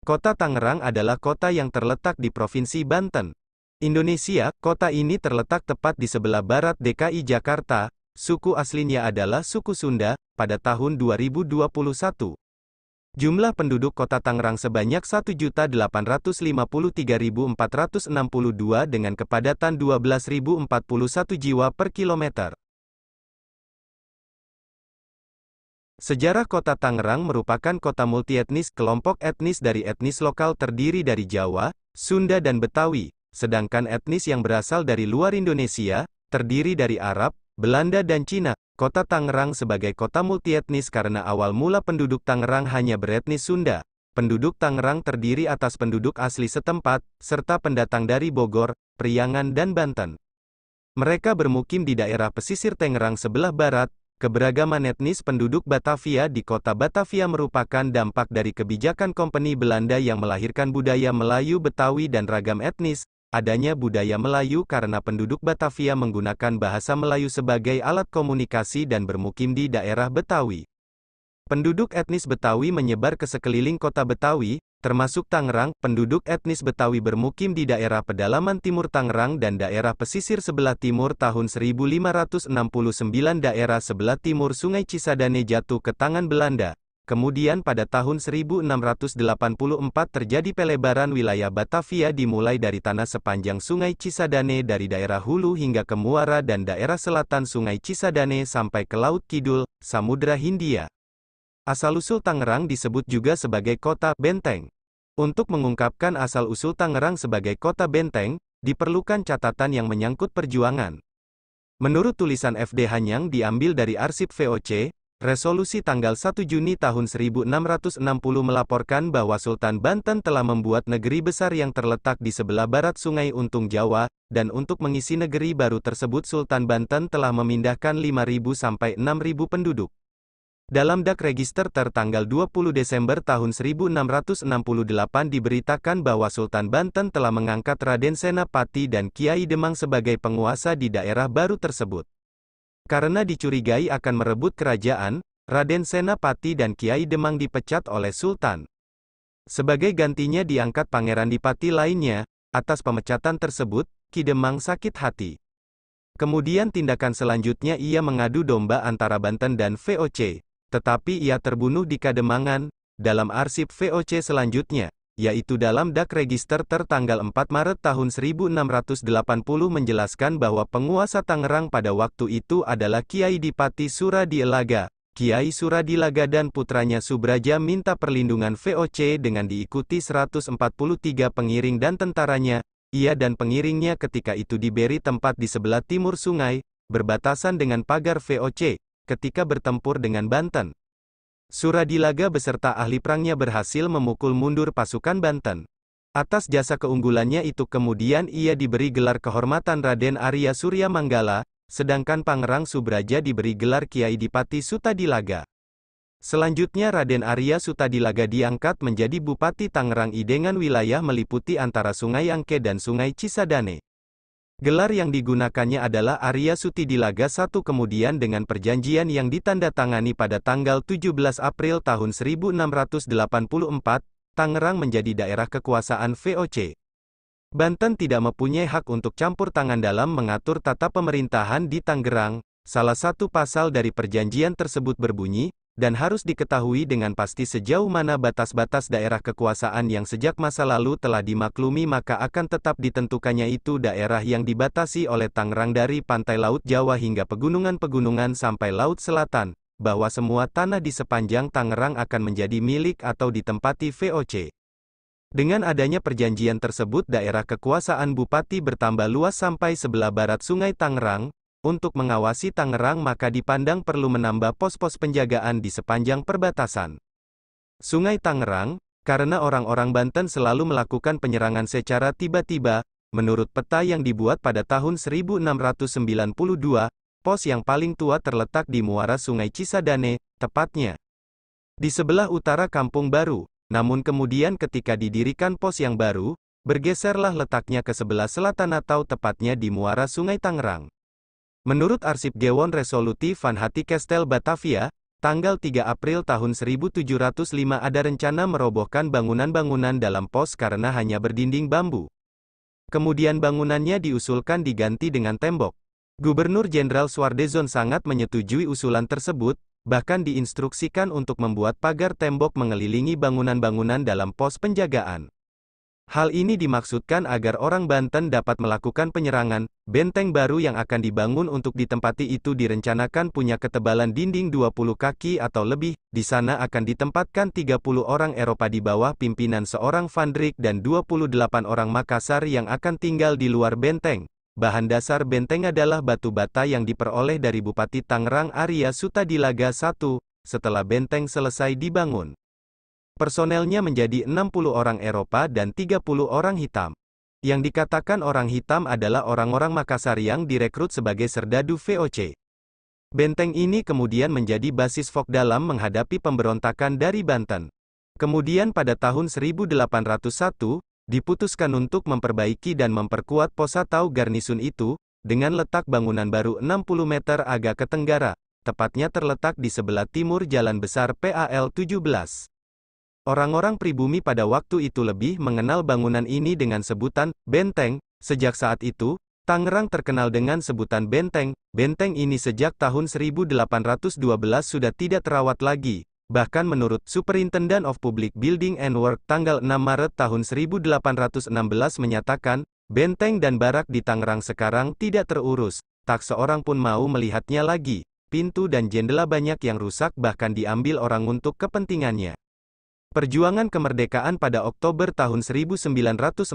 Kota Tangerang adalah kota yang terletak di Provinsi Banten, Indonesia. Kota ini terletak tepat di sebelah barat DKI Jakarta. Suku aslinya adalah suku Sunda. Pada tahun 2021, jumlah penduduk Kota Tangerang sebanyak 1.853.462 dengan kepadatan 12.041 jiwa per kilometer. Sejarah Kota Tangerang merupakan kota multietnis. Kelompok etnis dari etnis lokal terdiri dari Jawa, Sunda dan Betawi, sedangkan etnis yang berasal dari luar Indonesia, terdiri dari Arab, Belanda dan Cina. Kota Tangerang sebagai kota multietnis karena awal mula penduduk Tangerang hanya beretnis Sunda. Penduduk Tangerang terdiri atas penduduk asli setempat, serta pendatang dari Bogor, Priangan dan Banten. Mereka bermukim di daerah pesisir Tangerang sebelah barat. Keberagaman etnis penduduk Batavia di kota Batavia merupakan dampak dari kebijakan Kompeni Belanda yang melahirkan budaya Melayu Betawi dan ragam etnis. Adanya budaya Melayu karena penduduk Batavia menggunakan bahasa Melayu sebagai alat komunikasi dan bermukim di daerah Betawi. Penduduk etnis Betawi menyebar ke sekeliling kota Betawi, termasuk Tangerang. Penduduk etnis Betawi bermukim di daerah pedalaman timur Tangerang dan daerah pesisir sebelah timur. Tahun 1569 daerah sebelah timur Sungai Cisadane jatuh ke tangan Belanda. Kemudian pada tahun 1684 terjadi pelebaran wilayah Batavia dimulai dari tanah sepanjang Sungai Cisadane dari daerah hulu hingga ke muara dan daerah selatan Sungai Cisadane sampai ke Laut Kidul, Samudra Hindia. Asal-usul Tangerang disebut juga sebagai kota benteng. Untuk mengungkapkan asal-usul Tangerang sebagai kota benteng, diperlukan catatan yang menyangkut perjuangan. Menurut tulisan FD Hanyang diambil dari arsip VOC, resolusi tanggal 1 Juni tahun 1660 melaporkan bahwa Sultan Banten telah membuat negeri besar yang terletak di sebelah barat Sungai Untung Jawa, dan untuk mengisi negeri baru tersebut Sultan Banten telah memindahkan 5.000 sampai 6.000 penduduk. Dalam Dak Register tertanggal 20 Desember tahun 1668 diberitakan bahwa Sultan Banten telah mengangkat Raden Senapati dan Kiai Demang sebagai penguasa di daerah baru tersebut. Karena dicurigai akan merebut kerajaan, Raden Senapati dan Kiai Demang dipecat oleh Sultan. Sebagai gantinya diangkat Pangeran Dipati lainnya. Atas pemecatan tersebut, Ki Demang sakit hati. Kemudian tindakan selanjutnya ia mengadu domba antara Banten dan VOC. Tetapi ia terbunuh di Kademangan. Dalam arsip VOC selanjutnya, yaitu dalam Dak Register tertanggal 4 Maret tahun 1680 menjelaskan bahwa penguasa Tangerang pada waktu itu adalah Kiai Dipati Suradilaga. Kiai Suradilaga dan putranya Subraja minta perlindungan VOC dengan diikuti 143 pengiring dan tentaranya. Ia dan pengiringnya ketika itu diberi tempat di sebelah timur sungai, berbatasan dengan pagar VOC. Ketika bertempur dengan Banten, Suradilaga beserta ahli perangnya berhasil memukul mundur pasukan Banten. Atas jasa keunggulannya itu kemudian ia diberi gelar kehormatan Raden Arya Surya Manggala, sedangkan Pangerang Subraja diberi gelar Kiai Dipati Sutadilaga. Selanjutnya Raden Arya Sutadilaga diangkat menjadi Bupati Tangerang dengan wilayah meliputi antara Sungai Angke dan Sungai Cisadane. Gelar yang digunakannya adalah Arya Sutadilaga I. Kemudian dengan perjanjian yang ditandatangani pada tanggal 17 April tahun 1684, Tangerang menjadi daerah kekuasaan VOC. Banten tidak mempunyai hak untuk campur tangan dalam mengatur tata pemerintahan di Tangerang. Salah satu pasal dari perjanjian tersebut berbunyi, dan harus diketahui dengan pasti sejauh mana batas-batas daerah kekuasaan yang sejak masa lalu telah dimaklumi maka akan tetap ditentukannya itu daerah yang dibatasi oleh Tangerang dari pantai Laut Jawa hingga pegunungan-pegunungan sampai Laut Selatan, bahwa semua tanah di sepanjang Tangerang akan menjadi milik atau ditempati VOC. Dengan adanya perjanjian tersebut daerah kekuasaan Bupati bertambah luas sampai sebelah barat Sungai Tangerang. Untuk mengawasi Tangerang maka dipandang perlu menambah pos-pos penjagaan di sepanjang perbatasan Sungai Tangerang, karena orang-orang Banten selalu melakukan penyerangan secara tiba-tiba. Menurut peta yang dibuat pada tahun 1692, pos yang paling tua terletak di muara Sungai Cisadane, tepatnya di sebelah utara Kampung Baru. Namun kemudian ketika didirikan pos yang baru, bergeserlah letaknya ke sebelah selatan atau tepatnya di muara Sungai Tangerang. Menurut arsip Gewon Resoluti van Hatikestel Batavia, Tanggal 3 April tahun 1705 ada rencana merobohkan bangunan-bangunan dalam pos karena hanya berdinding bambu. Kemudian bangunannya diusulkan diganti dengan tembok. Gubernur Jenderal Suardezon sangat menyetujui usulan tersebut, bahkan diinstruksikan untuk membuat pagar tembok mengelilingi bangunan-bangunan dalam pos penjagaan. Hal ini dimaksudkan agar orang Banten dapat melakukan penyerangan. Benteng baru yang akan dibangun untuk ditempati itu direncanakan punya ketebalan dinding 20 kaki atau lebih. Di sana akan ditempatkan 30 orang Eropa di bawah pimpinan seorang Van Dijk dan 28 orang Makassar yang akan tinggal di luar benteng. Bahan dasar benteng adalah batu bata yang diperoleh dari Bupati Tangerang Arya Sutadilaga I, setelah benteng selesai dibangun. Personelnya menjadi 60 orang Eropa dan 30 orang hitam. Yang dikatakan orang hitam adalah orang-orang Makassar yang direkrut sebagai serdadu VOC. Benteng ini kemudian menjadi basis Fok dalam menghadapi pemberontakan dari Banten. Kemudian pada tahun 1801, diputuskan untuk memperbaiki dan memperkuat pos atau garnisun itu, dengan letak bangunan baru 60 meter agak ke tenggara, tepatnya terletak di sebelah timur Jalan Besar PAL 17. Orang-orang pribumi pada waktu itu lebih mengenal bangunan ini dengan sebutan benteng. Sejak saat itu, Tangerang terkenal dengan sebutan benteng. Benteng ini sejak tahun 1812 sudah tidak terawat lagi. Bahkan menurut Superintendent of Public Building and Work tanggal 6 Maret tahun 1816 menyatakan, benteng dan barak di Tangerang sekarang tidak terurus. Tak seorang pun mau melihatnya lagi. Pintu dan jendela banyak yang rusak bahkan diambil orang untuk kepentingannya. Perjuangan kemerdekaan pada Oktober tahun 1945,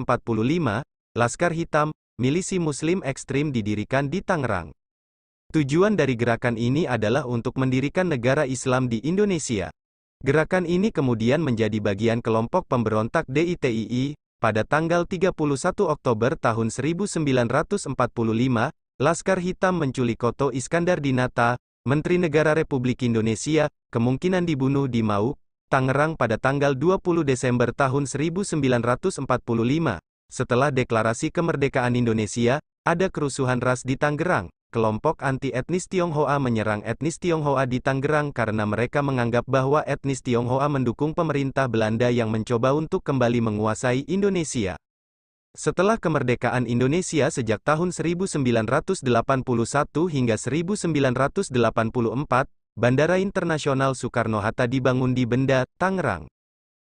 Laskar Hitam, milisi Muslim ekstrim didirikan di Tangerang. Tujuan dari gerakan ini adalah untuk mendirikan negara Islam di Indonesia. Gerakan ini kemudian menjadi bagian kelompok pemberontak DITII. Pada tanggal 31 Oktober tahun 1945, Laskar Hitam menculik Koto Iskandar Dinata, Menteri Negara Republik Indonesia, kemungkinan dibunuh di Mauk, Tangerang pada tanggal 20 Desember tahun 1945. Setelah deklarasi kemerdekaan Indonesia, ada kerusuhan ras di Tangerang. Kelompok anti-etnis Tionghoa menyerang etnis Tionghoa di Tangerang karena mereka menganggap bahwa etnis Tionghoa mendukung pemerintah Belanda yang mencoba untuk kembali menguasai Indonesia. Setelah kemerdekaan Indonesia sejak tahun 1981 hingga 1984, Bandara Internasional Soekarno-Hatta dibangun di Benda, Tangerang.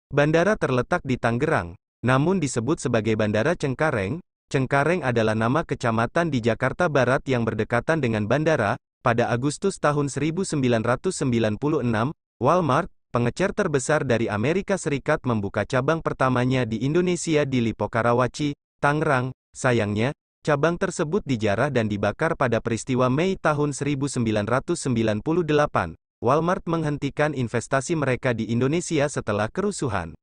Bandara terletak di Tangerang, namun disebut sebagai Bandara Cengkareng. Cengkareng adalah nama kecamatan di Jakarta Barat yang berdekatan dengan bandara. Pada Agustus tahun 1996, Walmart, pengecer terbesar dari Amerika Serikat membuka cabang pertamanya di Indonesia di Lipo Karawaci, Tangerang. Sayangnya, cabang tersebut dijarah dan dibakar pada peristiwa Mei tahun 1998. Walmart menghentikan investasi mereka di Indonesia setelah kerusuhan.